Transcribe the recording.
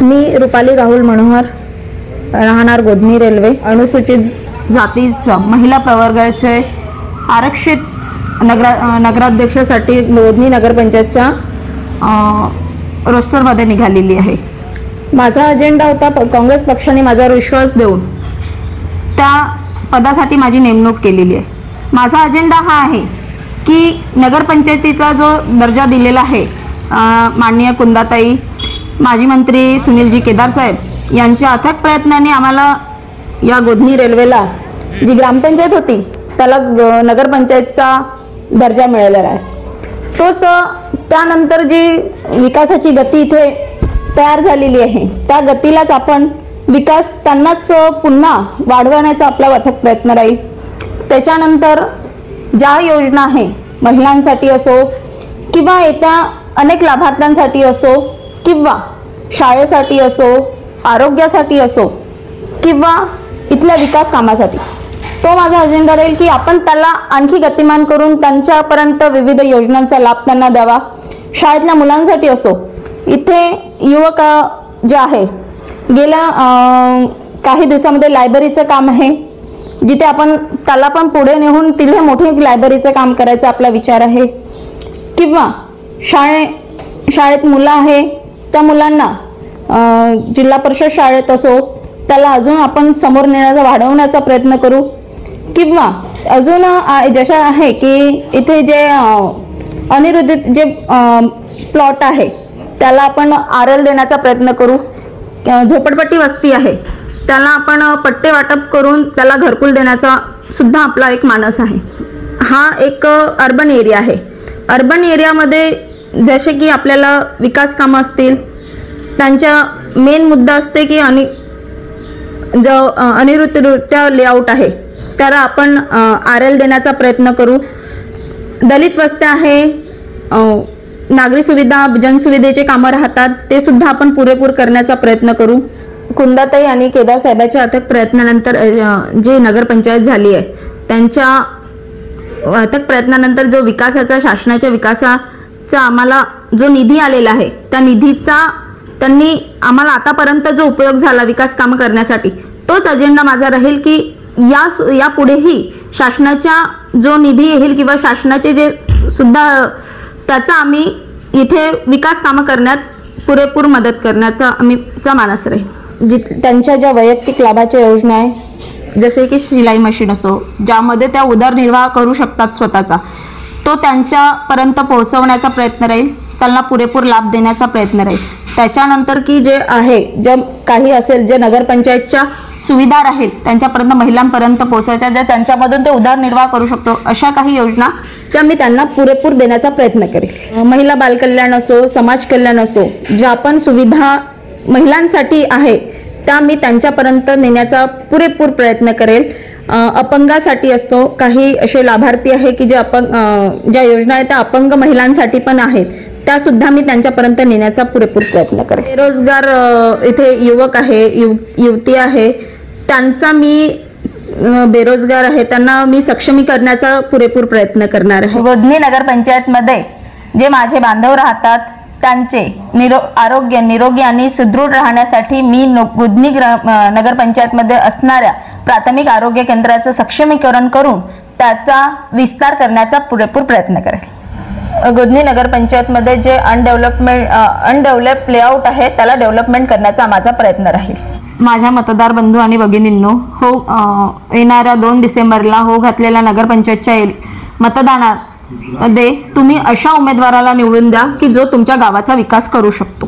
मी रुपाली राहुल मनोहर, राहणार गोधनी रेल्वे, अनुसूचित जातीचं महिला प्रवर्गाचे आरक्षित नगराध्यक्षासाठी गोधनी नगरपंचायतच्या रोस्टरमध्ये निघालेली आहे। माझा अजेंडा होता, काँग्रेस पक्षाने माझ्यावर विश्वास देऊन त्या पदासाठी माझी नेमणूक केलेली आहे। माझा अजेंडा हा आहे की नगरपंचायतीचा जो दर्जा दिलेला आहे माननीय कुंदाताई, माजी मंत्री सुनीलजी केदार साहेब यांच्या अथक प्रयत्नाने आम्हाला या गोधनी रेल्वेला जी ग्रामपंचायत होती त्याला नगरपंचायतचा दर्जा मिळालेला आहे। तोच त्यानंतर जी विकासाची गती इथे तयार झालेली आहे त्या गतीलाच आपण विकास त्यांनाच पुन्हा वाढवण्याचा आपला अथक प्रयत्न राहील। त्याच्यानंतर ज्या योजना आहे महिलांसाठी असो किंवा येत्या अनेक लाभार्थ्यांसाठी असो किंवा शाळेसाठी असो, आरोग्यासाठी असो किंवा इथल्या विकास कामासाठी, तो माझा अजेंडा राहील की आपण त्याला आणखी गतिमान करून त्यांच्यापर्यंत विविध योजनांचा लाभ त्यांना द्यावा। शाळेतल्या मुलांसाठी असो, इथे युवक जे आहे गेल्या काही दिवसामध्ये लायब्ररीचं काम आहे, जिथे आपण त्याला पण पुढे नेऊन तिथे मोठी लायब्ररीचं काम करायचा आपला विचार आहे। किंवा शाळेत मुलं आहे त्या मुलांना जिल्हा परिषद शाळेत असो त्याला अजून आपण समोर नेण्याचा वाढवण्याचा प्रयत्न करू। किंवा अजून जशा आहे की इथे जे अनिरुद्धित जे प्लॉट आहे त्याला आपण RL देण्याचा प्रयत्न करू। झोपडपट्टी वस्ती आहे त्याला आपण पट्टे वाटप करून त्याला घरकुल देण्याचा सुद्धा आपला एक मानस आहे। हा एक अर्बन एरिया आहे। अर्बन एरियामध्ये जसे की आपल्याला विकास कामं असतील त्यांचा मेन मुद्दा असते की जो अनिरुद्धरित्या लेआउट आहे त्याला आपण RL देण्याचा प्रयत्न करू। दलित वस्त्या आहे, नागरी सुविधा जनसुविधेचे कामं राहतात ते सुद्धा आपण पुरेपूर करण्याचा प्रयत्न करू। कुंदाताई आणि केदार साहेबांच्या अथक प्रयत्नानंतर जे नगरपंचायत झाली आहे त्यांच्या अथक प्रयत्नानंतर जो विकासाचा शासनाच्या विकासाचा आम्हाला जो निधी आलेला आहे त्या निधीचा त्यांनी आम्हाला आतापर्यंत जो उपयोग झाला विकास कामं करण्यासाठी, तोच अजेंडा माझा राहील की या पुढेही शासनाचा जो निधी येईल किंवा शासनाचे जे सुद्धा त्याचा आम्ही इथे विकास कामं करण्यात पुरेपूर मदत करण्याचा आमचा मानस राहील। त्यांच्या ज्या वैयक्तिक लाभाच्या योजना आहे जसे की शिलाई मशीन असो ज्यामध्ये त्या उदरनिर्वाह करू शकतात स्वतःचा, तो त्यांच्यापर्यंत पोहोचवण्याचा प्रयत्न राहील, त्यांना पुरेपूर लाभ देण्याचा प्रयत्न राहील। त्याच्यानंतर की जे आहे जे काही असेल जे नगरपंचायतच्या सुविधा राहील त्यांच्यापर्यंत महिलांपर्यंत पोहोचायच्या, ज्या त्यांच्यामधून ते उदरनिर्वाह करू शकतो अशा काही योजना ज्या मी त्यांना पुरेपूर देण्याचा प्रयत्न करेल। महिला बालकल्याण असो, समाज कल्याण असो, ज्या पण सुविधा महिलांसाठी आहे त्या मी त्यांच्यापर्यंत नेण्याचा पुरेपूर प्रयत्न करेल। अपंगासाठी असतो, काही असे लाभार्थी आहे की जे ज्या योजना आहेत त्या अपंग महिलांसाठी पण आहेत, त्या सुद्धा मी त्यांच्यापर्यंत नेण्याचा पुरेपूर प्रयत्न करेन। बेरोजगार इथे युवक आहे, युवती आहे, त्यांचा मी बेरोजगार आहे त्यांना मी सक्षमी करण्याचा पुरेपूर प्रयत्न करणार आहे। गोधनी नगरपंचायतमध्ये जे माझे बांधव राहतात त्यांचे आरोग्य निरोगी आणि सुदृढ राहण्यासाठी मी गोधनी नगरपंचायतमध्ये असणाऱ्या प्राथमिक आरोग्य केंद्राचं सक्षमीकरण करून त्याचा विस्तार करण्याचा पुरेपूर प्रयत्न करेल। गोधनी नगरपंचायतमध्ये जे अनडेव्हलप लेआउट आहे त्याला डेव्हलपमेंट करण्याचा माझा प्रयत्न राहील। माझ्या मतदार बंधू आणि भगिनींनो, येणाऱ्या 2 डिसेंबरला घातलेल्या नगरपंचायतच्या मतदानामध्ये तुम्ही अशा उमेदवाराला निवडून द्या की जो तुमच्या गावाचा विकास करू शकतो।